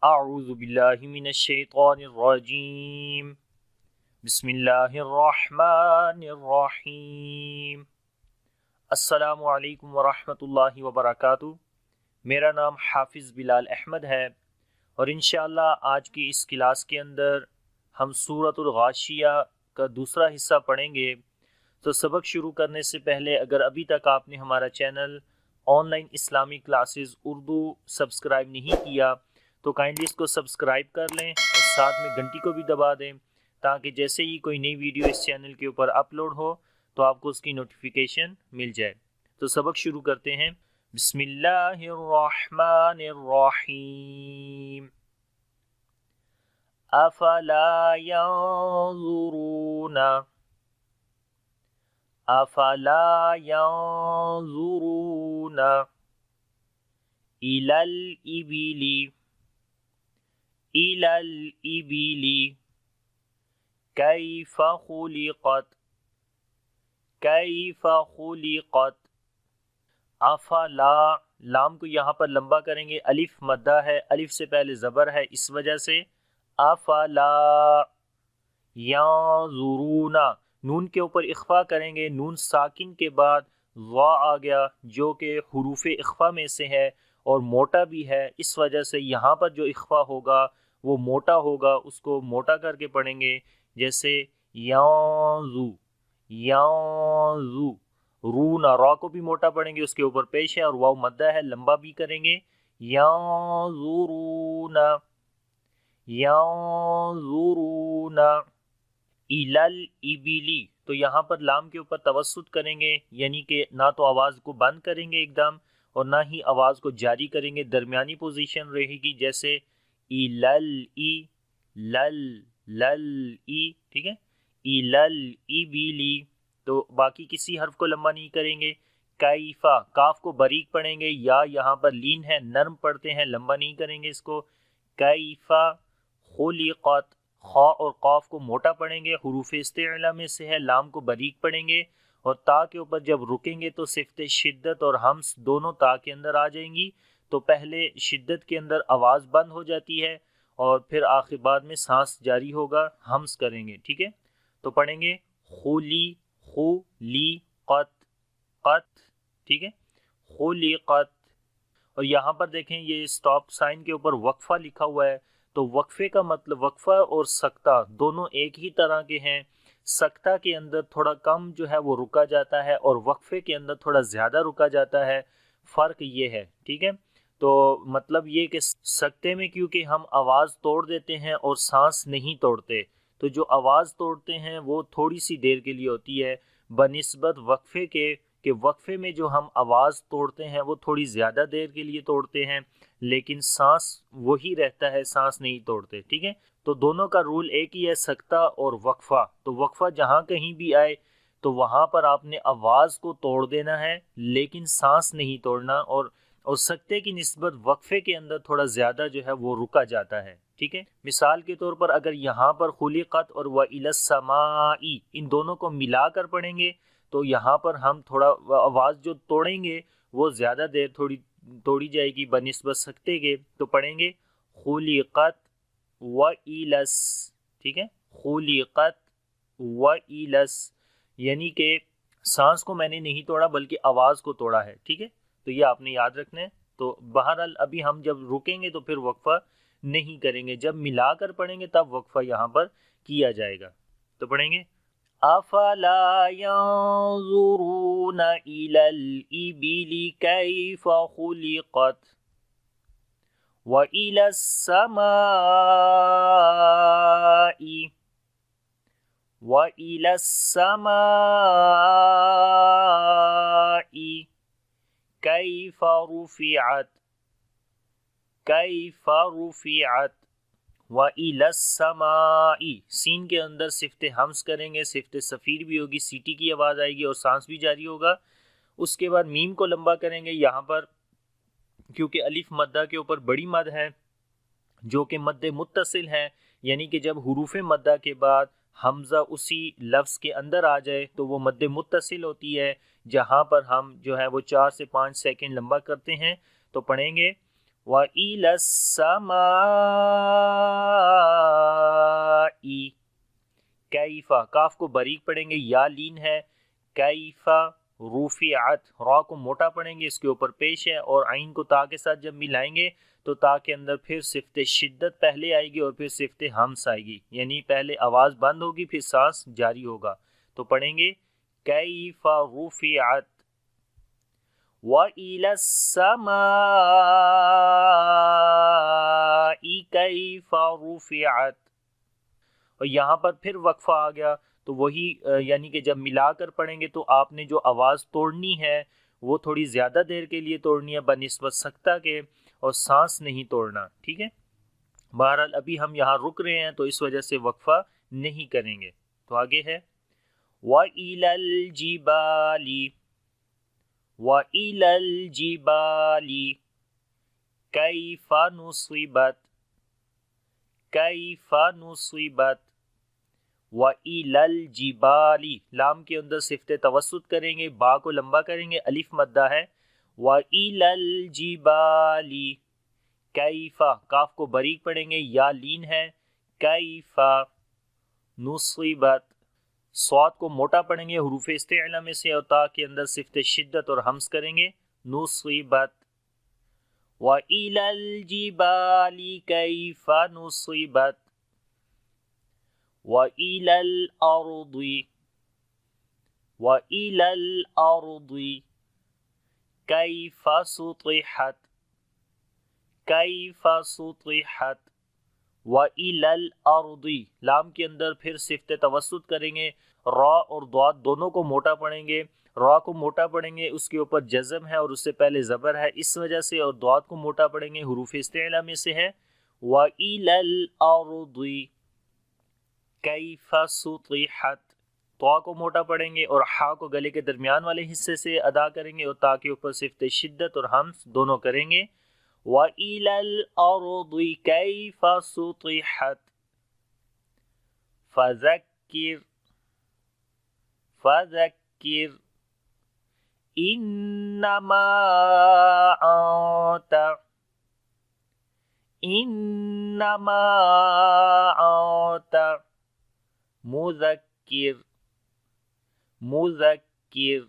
اعوذ باللہ من الشیطان الرجیم بسم اللہ الرحمن الرحیم۔ السلام علیکم ورحمۃ اللہ وبرکاتہ۔ میرا نام حافظ بلال احمد ہے اور انشاءاللہ آج کی اس کلاس کے اندر ہم سورۃ الغاشیہ کا دوسرا حصہ پڑھیں گے۔ تو سبق شروع کرنے سے پہلے اگر ابھی تک آپ نے ہمارا چینل آن لائن اسلامی کلاسز اردو سبسکرائب نہیں کیا تو کائنڈلی اس کو سبسکرائب کر لیں اور ساتھ میں گھنٹی کو بھی دبا دیں تاکہ جیسے ہی کوئی نئی ویڈیو اس چینل کے اوپر اپلوڈ ہو تو آپ کو اس کی نوٹیفیکیشن مل جائے۔ تو سبق شروع کرتے ہیں۔ بسم اللہ الرحمن الرحیم۔ افلا ينظرون إلى الإبل كيف خلقت۔ افلا، لام کو یہاں پر لمبا کریں گے، الف مدہ ہے، الف سے پہلے زبر ہے، اس وجہ سے افلا ينظرون، نون کے اوپر اخفا کریں گے، نون ساکن کے بعد وا آ گیا جو کہ حروف اخفا میں سے ہے اور موٹا بھی ہے، اس وجہ سے یہاں پر جو اخفا ہوگا وہ موٹا ہوگا، اس کو موٹا کر کے پڑھیں گے، جیسے یانزو، رونا، را کو بھی موٹا پڑھیں گے، اس کے اوپر پیش ہے اور واو مدہ ہے، لمبا بھی کریں گے، یانظرون الی الابل، تو یہاں پر لام کے اوپر توسط کریں گے، یعنی کہ نہ تو آواز کو بند کریں گے ایک دم اور نہ ہی آواز کو جاری کریں گے، درمیانی پوزیشن رہے گی، جیسے ٹھیک ہے، الی الابل، تو باقی کسی حرف کو لمبا نہیں کریں گے۔ کیفا، کاف کو باریک پڑھیں گے، یا یہاں پر لین ہے، نرم پڑھتے ہیں، لمبا نہیں کریں گے اس کو۔ کیفا خلقت، خا اور قاف کو موٹا پڑھیں گے، حروف استعلاء میں سے ہے، لام کو باریک پڑھیں گے اور تا کے اوپر جب رکیں گے تو صفت شدت اور ہمس دونوں تا کے اندر آ جائیں گی، تو پہلے شدت کے اندر آواز بند ہو جاتی ہے اور پھر آخر بعد میں سانس جاری ہوگا، ہمس کریں گے، ٹھیک ہے۔ تو پڑھیں گے قت، ٹھیک ہے، خلقت، اور یہاں پر دیکھیں یہ سٹاپ سائن کے اوپر وقفہ لکھا ہوا ہے، تو وقفے کا مطلب، وقفہ اور سکتہ دونوں ایک ہی طرح کے ہیں، سکتہ کے اندر تھوڑا کم جو ہے وہ رکا جاتا ہے اور وقفے کے اندر تھوڑا زیادہ رکا جاتا ہے، فرق یہ ہے، ٹھیک ہے۔ تو مطلب یہ کہ سکتے میں کیونکہ ہم آواز توڑ دیتے ہیں اور سانس نہیں توڑتے، تو جو آواز توڑتے ہیں وہ تھوڑی سی دیر کے لیے ہوتی ہے بنسبت وقفے کے، کہ وقفے میں جو ہم آواز توڑتے ہیں وہ تھوڑی زیادہ دیر کے لیے توڑتے ہیں لیکن سانس وہی رہتا ہے، سانس نہیں توڑتے، ٹھیک ہے۔ تو دونوں کا رول ایک ہی ہے، سکتہ اور وقفہ۔ تو وقفہ جہاں کہیں بھی آئے تو وہاں پر آپ نے آواز کو توڑ دینا ہے لیکن سانس نہیں توڑنا، اور سکتے کی نسبت وقفے کے اندر تھوڑا زیادہ جو ہے وہ رکا جاتا ہے، ٹھیک ہے۔ مثال کے طور پر اگر یہاں پر خلقت اور وَإِلَى السَّمَاءِ ان دونوں کو ملا کر پڑھیں گے تو یہاں پر ہم تھوڑا آواز جو توڑیں گے وہ زیادہ دیر توڑی جائے گی بنسبت سکتے کے، تو پڑھیں گے خلقت وَإِلَى، ٹھیک ہے، خلقت وَإِلَى، یعنی کہ سانس کو میں نے نہیں توڑا بلکہ آواز کو توڑا ہے، ٹھیک ہے۔ تو یہ آپ نے یاد رکھنا ہے۔ تو بہرحال ابھی ہم جب رکیں گے تو پھر وقفہ نہیں کریں گے، جب ملا کر پڑھیں گے تب وقفہ یہاں پر کیا جائے گا۔ تو پڑھیں گے افلا ينظرون الى الابل كيف خلقت والى السماء كيف رفعت وَإِلَى السَّمَاءِ، سین کے اندر صفت ہمس کریں گے، صفت صفیر بھی ہوگی، سیٹی کی آواز آئے گی اور سانس بھی جاری ہوگا۔ اس کے بعد میم کو لمبا کریں گے، یہاں پر کیونکہ الف مدہ کے اوپر بڑی مد ہے جو کہ مد متصل ہے، یعنی کہ جب حروف مدہ کے بعد حمزہ اسی لفظ کے اندر آ جائے تو وہ مد متصل ہوتی ہے، جہاں پر ہم جو ہے وہ 4 سے 5 سیکنڈ لمبا کرتے ہیں۔ تو پڑھیں گے وَإِلَى السَّمَاءِ کیف، کاف کو باریک پڑھیں گے، یا لین ہے، کیف رفعت، را کو موٹا پڑھیں گے، اس کے اوپر پیش ہے، اور عین کو تا کے ساتھ جب ملائیں گے تو تا کے اندر پھر صفت شدت پہلے آئے گی اور پھر صفت ہمس آئے گی، یعنی پہلے آواز بند ہوگی پھر سانس جاری ہوگا. تو پڑھیں گے کیف رفعت وَإِلَى السَّمَاءِ كَيْفَ رُفِعَتْ. اور یہاں پر پھر وقفہ آ گیا، تو وہی یعنی کہ جب ملا کر پڑھیں گے تو آپ نے جو آواز توڑنی ہے وہ تھوڑی زیادہ دیر کے لیے توڑنی ہے بنسبت سکتہ کے، اور سانس نہیں توڑنا، ٹھیک ہے. بہرحال ابھی ہم یہاں رک رہے ہیں تو اس وجہ سے وقفہ نہیں کریں گے. تو آگے ہے وَإِلَى الْجِبَالِ، وَإِلَى الْجِبَالِ كَيْفَ نُصِبَتْ، كَيْفَ نُصِبَتْ. وَإِلَى الْجِبَالِ، لام کے اندر صفت توسط کریں گے، با کو لمبا کریں گے، الف مدہ ہے. وَإِلَى الْجِبَالِ كَيْفَ، کاف کو باریک پڑھیں گے، یا لین ہے، كَيْفَ نُصِبَتْ، صاد کو موٹا پڑھیں گے حروف استعلا میں سے، اور تا کے اندر صفت شدت اور ہمس کریں گے، نُصِبَتْ. وَإِلَى الْجِبَالِ كَيْفَ نُصِبَتْ وَإِلَى الْأَرْضِ، وَإِلَى الْأَرْضِ كَيْفَ سُطِحَتْ، كَيْفَ سُطِحَتْ. وَإِلَى الْأَرْضِ، لام کے اندر پھر صفت توسط کریں گے، را اور ضاد دونوں کو موٹا پڑھیں گے، را کو موٹا پڑھیں گے، اس کے اوپر جزم ہے اور اس سے پہلے زبر ہے اس وجہ سے، اور ضاد کو موٹا پڑھیں گے، حروف استعلا میں سے ہے. وَإِلَى الْأَرْضِ كَيْفَ سُطِحَتْ، طا کو موٹا پڑھیں گے اور حا کو گلے کے درمیان والے حصے سے ادا کریں گے، اور تا کے اوپر صفت شدت اور ہمس دونوں کریں گے. وَإِلَى الْأَرْضِ كَيْفَ سُطِحَتْ فَذَكِّرْ، فَذَكِّرْ إِنَّمَا أَنْتَ، إِنَّمَا أَنْتَ مُذَكِّرْ، مُذَكِّرْ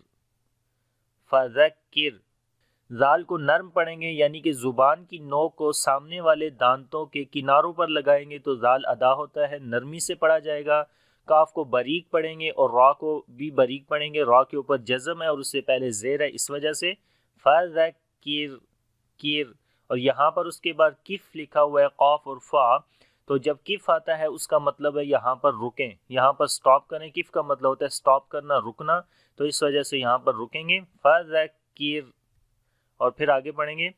فَذَكِّرْ. زال کو نرم پڑھیں گے، یعنی کہ زبان کی نوک کو سامنے والے دانتوں کے کناروں پر لگائیں گے تو زال ادا ہوتا ہے، نرمی سے پڑھا جائے گا. کاف کو باریک پڑھیں گے اور را کو بھی باریک پڑھیں گے، را کے اوپر جزم ہے اور اس سے پہلے زیر ہے اس وجہ سے. فَذَكِّرْ کِر، اور یہاں پر اس کے بعد کف لکھا ہوا ہے، قاف اور فا، تو جب کف آتا ہے اس کا مطلب ہے یہاں پر رکیں، یہاں پر سٹاپ کریں. کف کا مطلب ہوتا ہے سٹاپ کرنا، رکنا، تو اس وجہ سے یہاں پر رکیں گے. فَذَكِّرْ، اور پھر آگے پڑھیں گے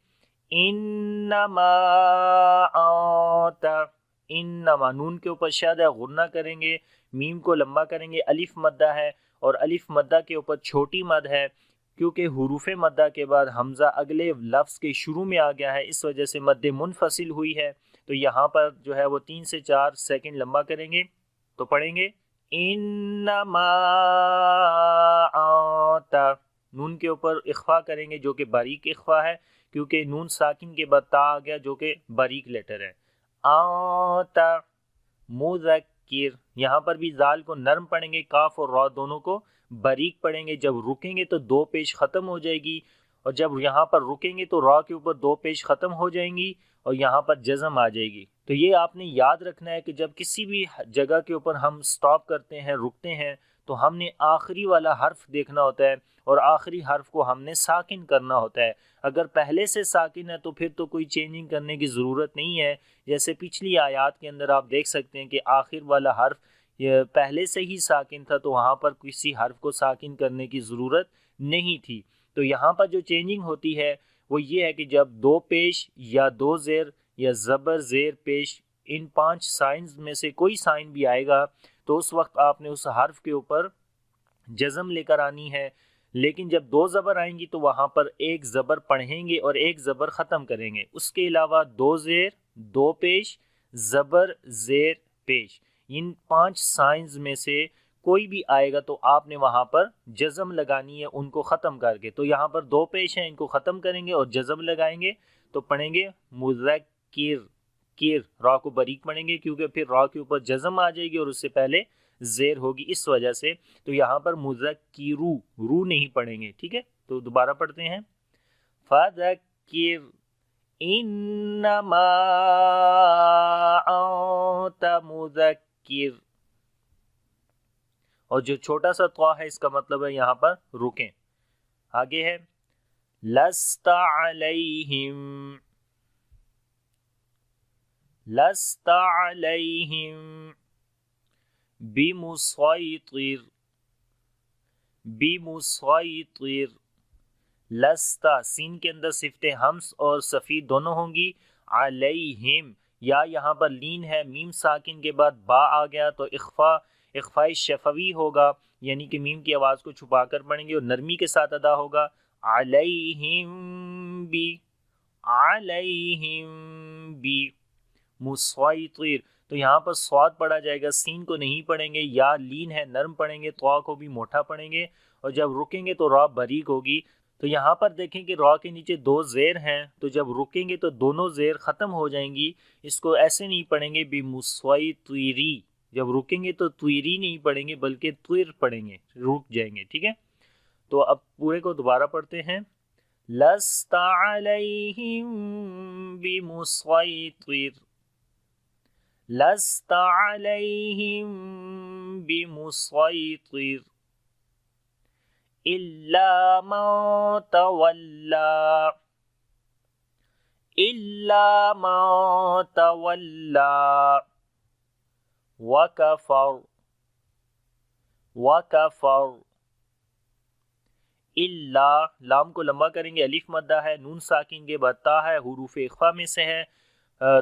انما انت، انما نون کے اوپر شاد ہے، غنہ کریں گے، میم کو لمبا کریں گے، الف مدہ ہے، اور الف مدہ کے اوپر چھوٹی مد ہے کیونکہ حروف مدہ کے بعد حمزہ اگلے لفظ کے شروع میں آ گیا ہے، اس وجہ سے مد منفصل ہوئی ہے، تو یہاں پر جو ہے وہ 3 سے 4 سیکنڈ لمبا کریں گے. تو پڑھیں گے انما انت، نون کے اوپر اخفا کریں گے جو کہ باریک اخفا ہے کیونکہ نون ساکن کے بعد تا آ گیا جو کہ باریک لیٹر ہے. انت مذکر، یہاں پر بھی زال کو نرم پڑھیں گے، کاف اور را دونوں کو باریک پڑھیں گے. جب رکیں گے تو 2 پیش ختم ہو جائے گی، اور جب یہاں پر رکیں گے تو را کے اوپر 2 پیش ختم ہو جائیں گی اور یہاں پر جزم آ جائے گی. تو یہ آپ نے یاد رکھنا ہے کہ جب کسی بھی جگہ کے اوپر ہم سٹاپ کرتے ہیں، رکتے ہیں، تو ہم نے آخری والا حرف دیکھنا ہوتا ہے اور آخری حرف کو ہم نے ساکن کرنا ہوتا ہے. اگر پہلے سے ساکن ہے تو پھر تو کوئی چینجنگ کرنے کی ضرورت نہیں ہے. جیسے پچھلی آیات کے اندر آپ دیکھ سکتے ہیں کہ آخر والا حرف یہ پہلے سے ہی ساکن تھا تو وہاں پر کسی حرف کو ساکن کرنے کی ضرورت نہیں تھی. تو یہاں پر جو چینجنگ ہوتی ہے وہ یہ ہے کہ جب 2 پیش یا 2 زیر یا زبر زیر پیش، ان 5 سائنز میں سے کوئی سائن بھی آئے گا تو اس وقت آپ نے اس حرف کے اوپر جزم لے کر آنی ہے. لیکن جب 2 زبر آئیں گی تو وہاں پر 1 زبر پڑھیں گے اور 1 زبر ختم کریں گے. اس کے علاوہ 2 زیر، 2 پیش، زبر زیر پیش، ان 5 سائنز میں سے کوئی بھی آئے گا تو آپ نے وہاں پر جزم لگانی ہے ان کو ختم کر کے. تو یہاں پر 2 پیش ہیں، ان کو ختم کریں گے اور جزم لگائیں گے تو پڑھیں گے مذکر، کر، را کو باریک پڑھیں گے کیونکہ پھر را کے اوپر جزم آ جائے گی اور اس سے پہلے زیر ہوگی، اس وجہ سے تو یہاں پر مذکرو، رو نہیں پڑھیں گے، ٹھیک ہے؟ تو دوبارہ پڑھتے ہیں، فذکر انما انت مذکر، اور جو چھوٹا سا طا ہے اس کا مطلب ہے یہاں پر رکیں۔ آگے ہے لست علیہم، لست علیہم بمسیطر، بمسیطر، لستا سین کے اندر صفت ہمس اور صفیر دونوں ہوں گی، علیہم یا یہاں پر لین ہے، میم ساکن کے بعد با آ گیا تو اخفاء شفوی ہوگا، یعنی کہ میم کی آواز کو چھپا کر پڑھیں گے اور نرمی کے ساتھ ادا ہوگا، علیہم بی، علیہم بی مسیطر، تو یہاں پر صاد پڑھا جائے گا، سین کو نہیں پڑھیں گے، یا لین ہے نرم پڑھیں گے، طا کو بھی موٹا پڑھیں گے، اور جب رکیں گے تو را باریک ہوگی۔ تو یہاں پر دیکھیں کہ را کے نیچے دو زیر ہیں، تو جب رکیں گے تو دونوں زیر ختم ہو جائیں گی، اس کو ایسے نہیں پڑھیں گے بمسیطری، جب رکیں گے تو طویری نہیں پڑھیں گے بلکہ طویر پڑھیں گے، رک جائیں گے، ٹھیک ہے؟ تو اب پورے کو دوبارہ پڑھتے ہیں، لست علیہم بمسیطر، لست علیہم بمسیطر الا من تولی، الا من تولی وکفر، وکفر، الا لام کو لمبا کریں گے، الف مدہ ہے، نون ساکن کے بعد تا ہے، حروف اخفا میں سے ہے،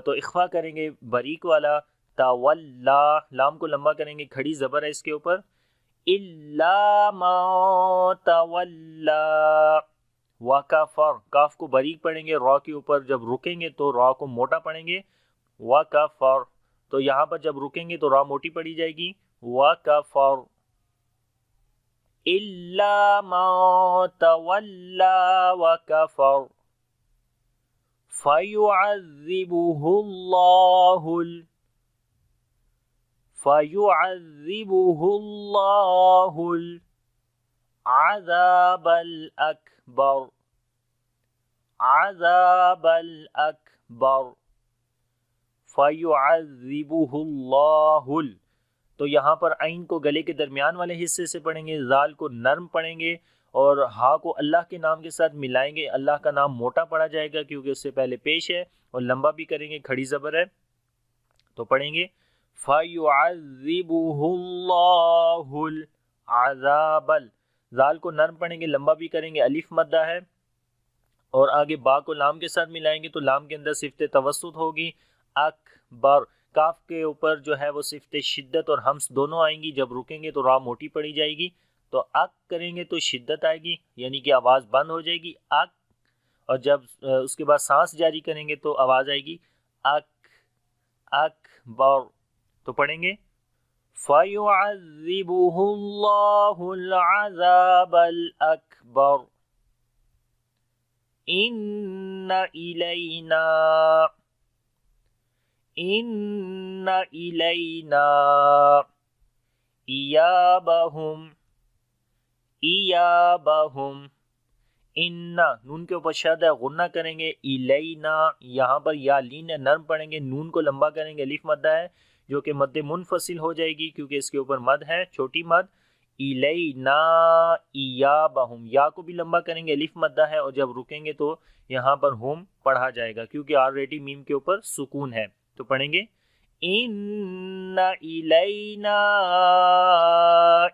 تو اخفا کریں گے باریک والا، تولا لام کو لمبا کریں گے، کھڑی زبر ہے اس کے اوپر، الا من تولا وکفر، کاف کو باریک پڑھیں گے، را کے اوپر جب رکیں گے تو را کو موٹا پڑھیں گے، وکفر، تو یہاں پر جب رکیں گے تو را موٹی پڑھی جائے گی، وکفر الا من تولا وکفر فیعذبہ اللہ، فیعذبہ اللہ العذاب الاکبر، عذاب الاکبر، فیعذبہ اللہ، تو یہاں پر عین کو گلے کے درمیان والے حصے سے پڑھیں گے، زال کو نرم پڑھیں گے اور ہا کو اللہ کے نام کے ساتھ ملائیں گے، اللہ کا نام موٹا پڑھا جائے گا کیونکہ اس سے پہلے پیش ہے، اور لمبا بھی کریں گے، کھڑی زبر ہے، تو پڑھیں گے فَيُعَذِّبُهُ اللَّهُ الْعَذَابَ، زال کو نرم پڑھیں گے، لمبا بھی کریں گے، الف مدہ ہے، اور آگے با کو لام کے ساتھ ملائیں گے تو لام کے اندر صفت توسط ہوگی، اکبر، کاف کے اوپر جو ہے وہ صفت شدت اور ہمس دونوں آئیں گی، جب رکیں گے تو را موٹی پڑی جائے گی، تو اک کریں گے تو شدت آئے گی، یعنی کہ آواز بند ہو جائے گی، اک، اور جب اس کے بعد سانس جاری کریں گے تو آواز آئے گی اک، اکبر، تو پڑھیں گے فَيُعَذِّبُهُ اللَّهُ الْعَذَابَ الْأَكْبَرَ إِنَّ إِلَيْنَا، إِنَّ إِلَيْنَا إِيَابَهُمْ، إِيَابَهُمْ، ان نون کے اوپر شد ہے، غنہ کریں گے، الینا یہاں پر یا لین نرم پڑھیں گے، نون کو لمبا کریں گے، الف مدہ ہے جو کہ مد منفصل ہو جائے گی کیونکہ اس کے اوپر مد ہے، چھوٹی مد، الینا ایابہم، یا کو بھی لمبا کریں گے، الف مدہ ہے، اور جب رکیں گے تو یہاں پر ہم پڑھا جائے گا کیونکہ آلریڈی میم کے اوپر سکون ہے، تو پڑھیں گے ان الینا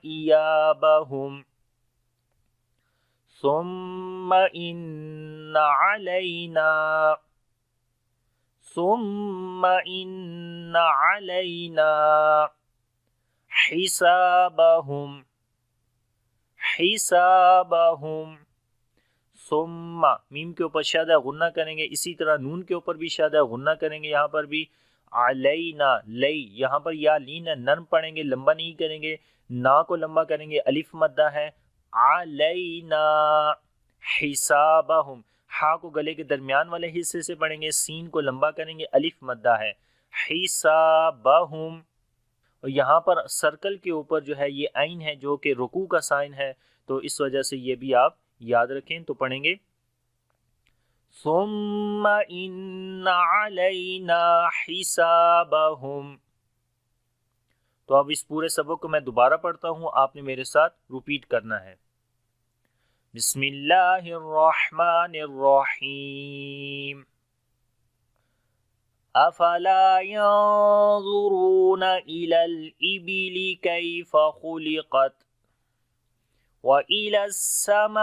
ایابہم ثم ان علینا، ثم ان علینا حسابہم، حسابہم، ثم میم کے اوپر شد ہے، غنہ کریں گے، اسی طرح نون کے اوپر بھی شد ہے، غنہ کریں گے، یہاں پر بھی علینا، لئی یہاں پر یا لین نرم پڑھیں گے، لمبا نہیں کریں گے، نا کو لمبا کریں گے، الف مدہ ہے، علینا حسابہم، ہا کو گلے کے درمیان والے حصے سے پڑھیں گے، سین کو لمبا کریں گے، الف مدہ ہے، حسابہم، اور یہاں پر سرکل کے اوپر جو ہے یہ عین ہے جو کہ رکوع کا سائن ہے، تو اس وجہ سے یہ بھی آپ یاد رکھیں. تو پڑھیں گے ثم ان علینا حسابہم. تو اب اس پورے سبق کو میں دوبارہ پڑھتا ہوں، آپ نے میرے ساتھ ریپیٹ کرنا ہے. بسم اللہ الرحمن الرحیم. افلا ينظرون الى الابل كيف خلقت وإلى السماء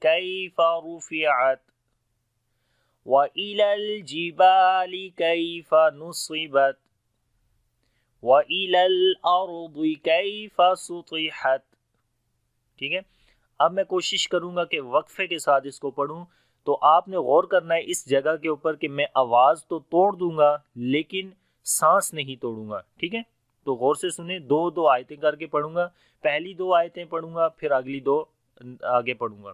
كيف رفعت وإلى الجبال كيف نصبت وإلى الأرض كيف سطحت. ٹھیک ہے، اب میں کوشش کروں گا کہ وقفے کے ساتھ اس کو پڑھوں، تو آپ نے غور کرنا ہے اس جگہ کے اوپر کہ میں آواز تو توڑ دوں گا لیکن سانس نہیں توڑوں گا. ٹھیک ہے، تو غور سے سنیں، دو آیتیں کر کے پڑھوں گا، پہلی 2 آیتیں پڑھوں گا، پھر اگلی 2 آگے پڑھوں گا.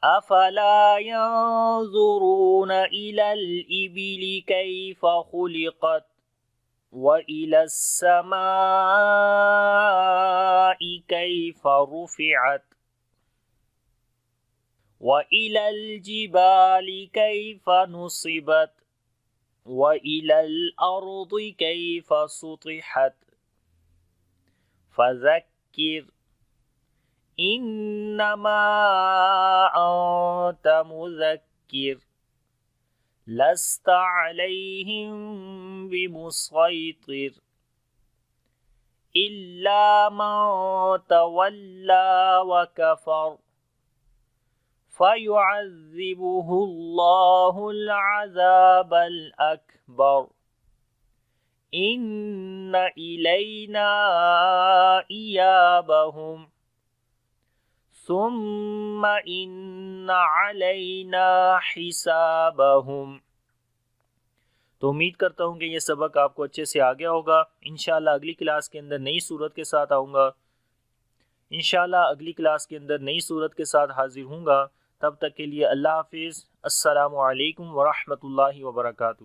افلا ينظرون الى الابل كيف خلقت وإلى السماء كيف رفعت وإلى الجبال كيف نصبت وإلى الأرض كيف سطحت فذكر إنما أنت مذكر لست عليهم بمسيطر إلا من تولى وكفر فيعذبه الله العذاب الأكبر إن إلينا إيابهم ثم إن علينا حسابهم. تو امید کرتا ہوں کہ یہ سبق آپ کو اچھے سے آ گیا ہوگا. انشاءاللہ اگلی کلاس کے اندر نئی صورت کے ساتھ آؤں گا. انشاءاللہ اگلی کلاس کے اندر نئی صورت کے ساتھ حاضر ہوں گا. تب تک کے لیے اللہ حافظ. السلام علیکم ورحمۃ اللہ وبرکاتہ.